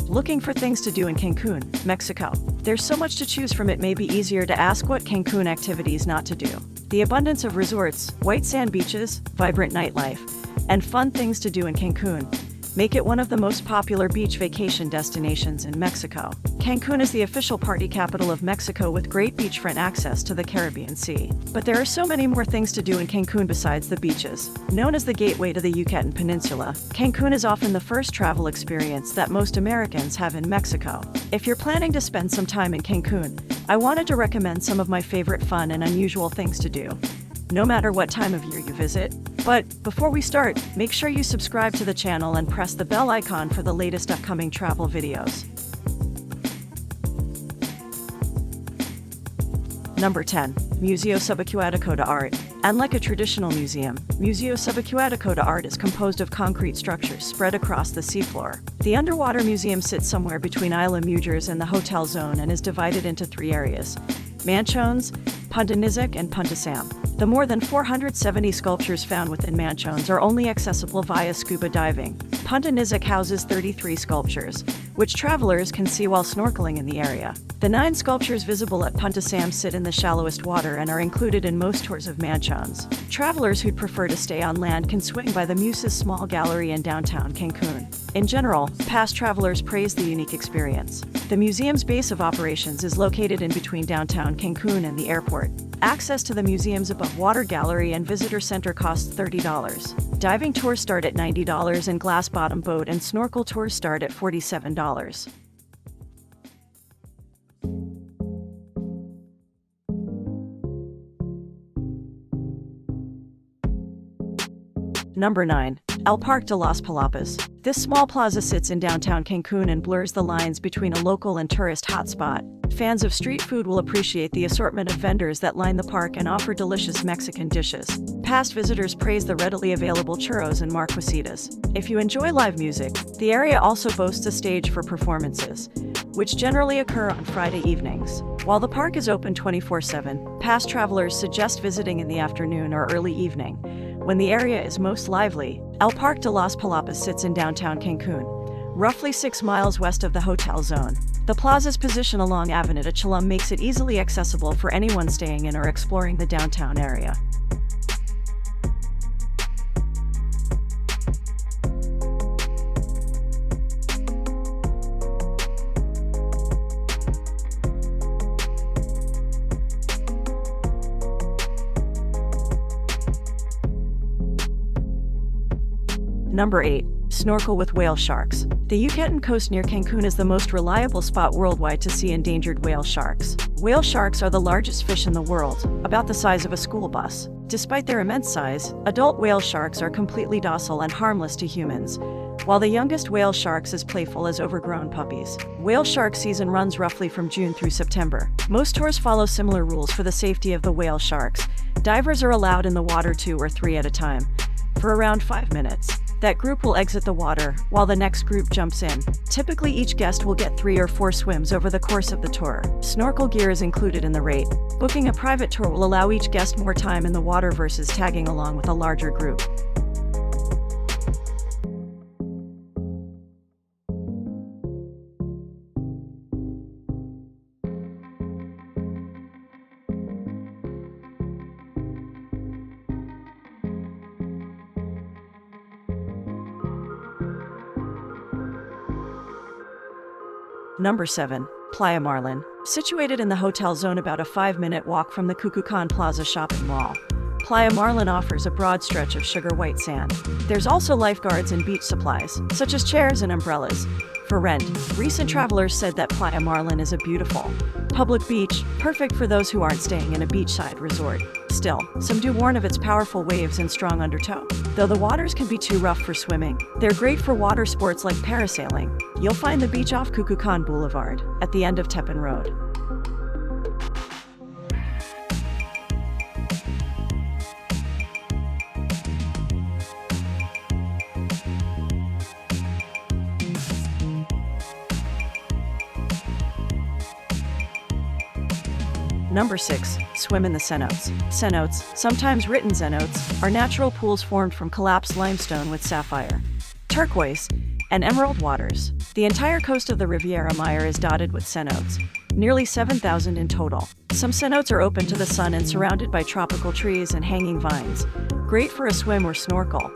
Looking for things to do in Cancun, Mexico? There's so much to choose from, it may be easier to ask what Cancun activities not to do. The abundance of resorts, white sand beaches, vibrant nightlife, and fun things to do in Cancun make it one of the most popular beach vacation destinations in Mexico. Cancun is the official party capital of Mexico with great beachfront access to the Caribbean Sea. But there are so many more things to do in Cancun besides the beaches. Known as the gateway to the Yucatán Peninsula, Cancun is often the first travel experience that most Americans have in Mexico. If you're planning to spend some time in Cancun, I wanted to recommend some of my favorite fun and unusual things to do, no matter what time of year you visit. But before we start, make sure you subscribe to the channel and press the bell icon for the latest upcoming travel videos. Number 10. Museo Subacuatico de Arte. Unlike a traditional museum, Museo Subacuatico de Arte is composed of concrete structures spread across the seafloor. The underwater museum sits somewhere between Isla Mujeres and the hotel zone and is divided into three areas: Manchones, Punta Nizuc, and Punta Sam. The more than 470 sculptures found within Manchones are only accessible via scuba diving. Punta Nizuc houses 33 sculptures, which travelers can see while snorkeling in the area. The 9 sculptures visible at Punta Sam sit in the shallowest water and are included in most tours of Manchones. Travelers who'd prefer to stay on land can swing by the MUSA's small gallery in downtown Cancun. In general, past travelers praise the unique experience. The museum's base of operations is located in between downtown Cancun and the airport. Access to the museum's above-water gallery and visitor center costs $30. Diving tours start at $90 and glass-bottom boat and snorkel tours start at $47. Number 9. El Parque de las Palapas. This small plaza sits in downtown Cancun and blurs the lines between a local and tourist hotspot. Fans of street food will appreciate the assortment of vendors that line the park and offer delicious Mexican dishes. Past visitors praise the readily available churros and marquesitas. If you enjoy live music, the area also boasts a stage for performances, which generally occur on Friday evenings. While the park is open 24/7, past travelers suggest visiting in the afternoon or early evening, when the area is most lively. El Parque de las Palapas sits in downtown Cancun, roughly 6 miles west of the hotel zone. The plaza's position along Avenida Cholum makes it easily accessible for anyone staying in or exploring the downtown area. Number 8. Snorkel with whale sharks. The Yucatán coast near Cancun is the most reliable spot worldwide to see endangered whale sharks. Whale sharks are the largest fish in the world, about the size of a school bus. Despite their immense size, adult whale sharks are completely docile and harmless to humans, while the youngest whale sharks as playful as overgrown puppies. Whale shark season runs roughly from June through September. Most tours follow similar rules for the safety of the whale sharks. Divers are allowed in the water 2 or 3 at a time, for around 5 minutes. That group will exit the water, while the next group jumps in. Typically, each guest will get 3 or 4 swims over the course of the tour. Snorkel gear is included in the rate. Booking a private tour will allow each guest more time in the water versus tagging along with a larger group. Number 7. Playa Marlin. Situated in the hotel zone about a 5-minute walk from the Cucucan Plaza shopping mall, Playa Marlin offers a broad stretch of sugar white sand. There's also lifeguards and beach supplies, such as chairs and umbrellas, for rent. Recent travelers said that Playa Marlin is a beautiful public beach, perfect for those who aren't staying in a beachside resort. Still, some do warn of its powerful waves and strong undertow. Though the waters can be too rough for swimming, they're great for water sports like parasailing. You'll find the beach off Cucucan Boulevard, at the end of Teppan Road. Number 6. Swim in the cenotes. Cenotes, sometimes written cenotes, are natural pools formed from collapsed limestone with sapphire, turquoise, and emerald waters. The entire coast of the Riviera Maya is dotted with cenotes, nearly 7,000 in total. Some cenotes are open to the sun and surrounded by tropical trees and hanging vines, great for a swim or snorkel,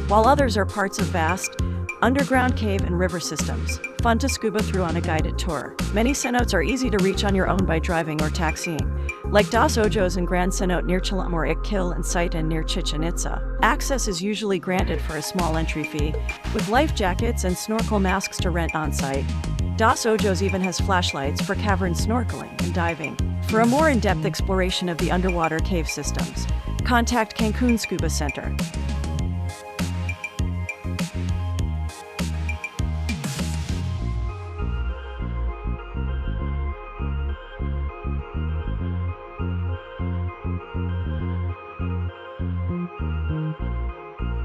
while others are parts of vast, underground cave and river systems, fun to scuba through on a guided tour. Many cenotes are easy to reach on your own by driving or taxiing, like Dos Ojos and Grand Cenote near Chilam or Ikil and Saitan near Chichen Itza. Access is usually granted for a small entry fee, with life jackets and snorkel masks to rent on-site. Dos Ojos even has flashlights for cavern snorkeling and diving. For a more in-depth exploration of the underwater cave systems, contact Cancun Scuba Center.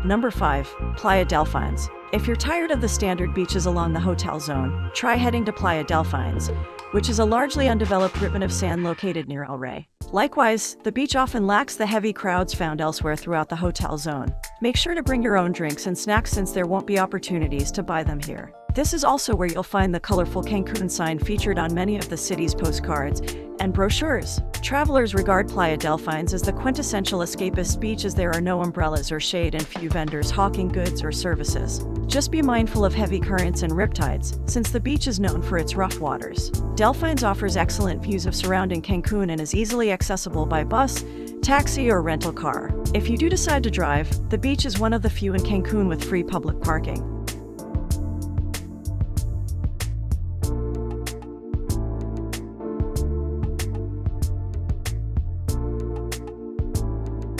Number 5. Playa Delfines. If you're tired of the standard beaches along the hotel zone, try heading to Playa Delfines, which is a largely undeveloped ribbon of sand located near El Rey. Likewise, the beach often lacks the heavy crowds found elsewhere throughout the hotel zone. Make sure to bring your own drinks and snacks since there won't be opportunities to buy them here. This is also where you'll find the colorful Cancun sign featured on many of the city's postcards and brochures. Travelers regard Playa Delfines as the quintessential escapist beach as there are no umbrellas or shade and few vendors hawking goods or services. Just be mindful of heavy currents and riptides, since the beach is known for its rough waters. Delfines offers excellent views of surrounding Cancun and is easily accessible by bus, taxi, or rental car. If you do decide to drive, the beach is one of the few in Cancun with free public parking.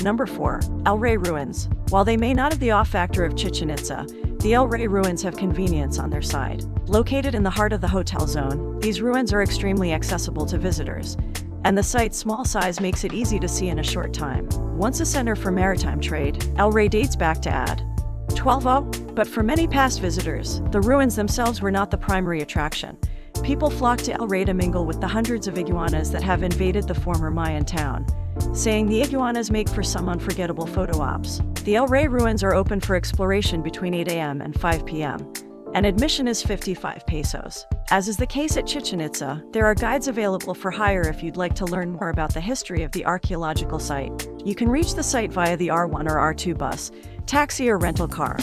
Number 4. El Rey Ruins. While they may not have the awe factor of Chichen Itza, the El Rey Ruins have convenience on their side. Located in the heart of the hotel zone, these ruins are extremely accessible to visitors, and the site's small size makes it easy to see in a short time. Once a center for maritime trade, El Rey dates back to AD 1200, but for many past visitors, the ruins themselves were not the primary attraction. People flock to El Rey to mingle with the hundreds of iguanas that have invaded the former Mayan town, saying the iguanas make for some unforgettable photo ops. The El Rey ruins are open for exploration between 8 a.m. and 5 p.m., and admission is 55 pesos. As is the case at Chichen Itza, there are guides available for hire if you'd like to learn more about the history of the archaeological site. You can reach the site via the R1 or R2 bus, taxi, or rental car.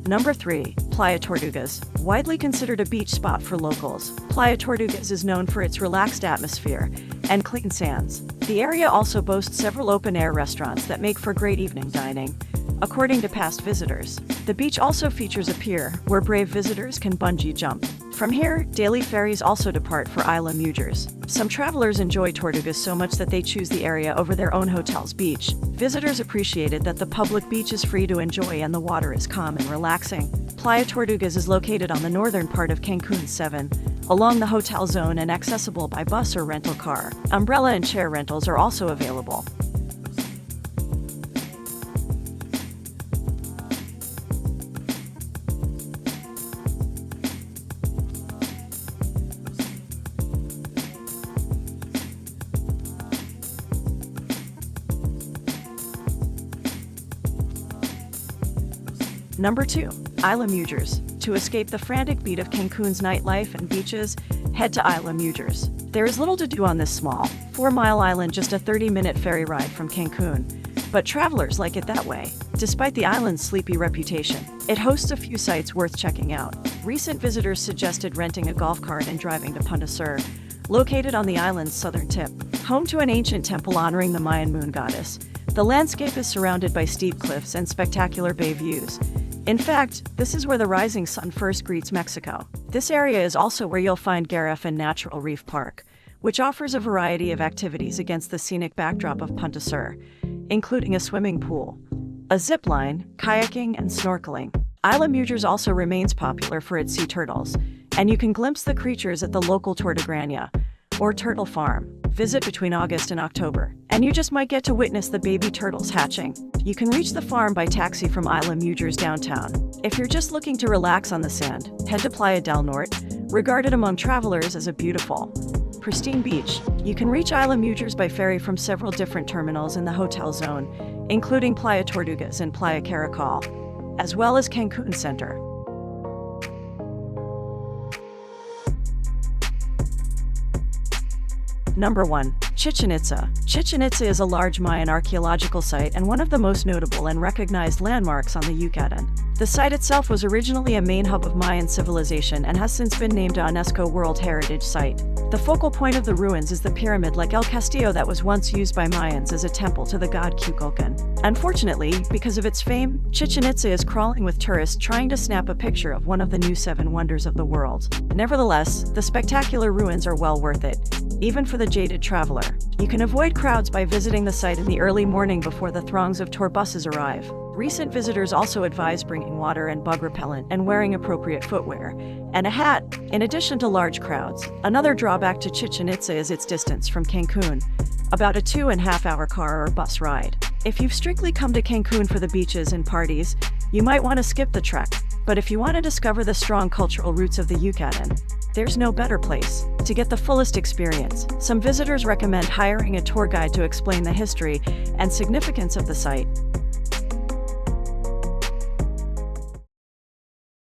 Number 3. Playa Tortugas. Widely considered a beach spot for locals, Playa Tortugas is known for its relaxed atmosphere and clean sands. The area also boasts several open-air restaurants that make for great evening dining. According to past visitors, the beach also features a pier where brave visitors can bungee jump. From here, daily ferries also depart for Isla Mujeres. Some travelers enjoy Tortugas so much that they choose the area over their own hotel's beach. Visitors appreciated that the public beach is free to enjoy and the water is calm and relaxing. Playa Tortugas is located on the northern part of Cancun 7, along the hotel zone and accessible by bus or rental car. Umbrella and chair rentals are also available. Number 2. Isla Mujeres. To escape the frantic beat of Cancun's nightlife and beaches, head to Isla Mujeres. There is little to do on this small, 4-mile island, just a 30-minute ferry ride from Cancun, but travelers like it that way. Despite the island's sleepy reputation, it hosts a few sites worth checking out. Recent visitors suggested renting a golf cart and driving to Punta Sur, located on the island's southern tip. Home to an ancient temple honoring the Mayan moon goddess, the landscape is surrounded by steep cliffs and spectacular bay views. In fact, this is where the rising sun first greets Mexico. This area is also where you'll find Garifan Natural Reef Park, which offers a variety of activities against the scenic backdrop of Punta Sur, including a swimming pool, a zip line, kayaking, and snorkeling. Isla Mujeres also remains popular for its sea turtles, and you can glimpse the creatures at the local Tortugrania, or turtle farm. Visit between August and October, and you just might get to witness the baby turtles hatching. You can reach the farm by taxi from Isla Mujeres downtown. If you're just looking to relax on the sand, head to Playa del Norte, regarded among travelers as a beautiful, pristine beach. You can reach Isla Mujeres by ferry from several different terminals in the hotel zone, including Playa Tortugas and Playa Caracol, as well as Cancun Center. Number 1. Chichen Itza. Chichen Itza is a large Mayan archaeological site and one of the most notable and recognized landmarks on the Yucatán. The site itself was originally a main hub of Mayan civilization and has since been named a UNESCO World Heritage Site. The focal point of the ruins is the pyramid like El Castillo that was once used by Mayans as a temple to the god Kukulkan. Unfortunately, because of its fame, Chichen Itza is crawling with tourists trying to snap a picture of one of the new 7 wonders of the world. Nevertheless, the spectacular ruins are well worth it, even for the jaded traveler. You can avoid crowds by visiting the site in the early morning before the throngs of tour buses arrive. Recent visitors also advise bringing water and bug repellent and wearing appropriate footwear, and a hat, in addition to large crowds. Another drawback to Chichen Itza is its distance from Cancun, about a 2.5-hour car or bus ride. If you've strictly come to Cancun for the beaches and parties, you might want to skip the trek. But if you want to discover the strong cultural roots of the Yucatán, there's no better place. To get the fullest experience, some visitors recommend hiring a tour guide to explain the history and significance of the site.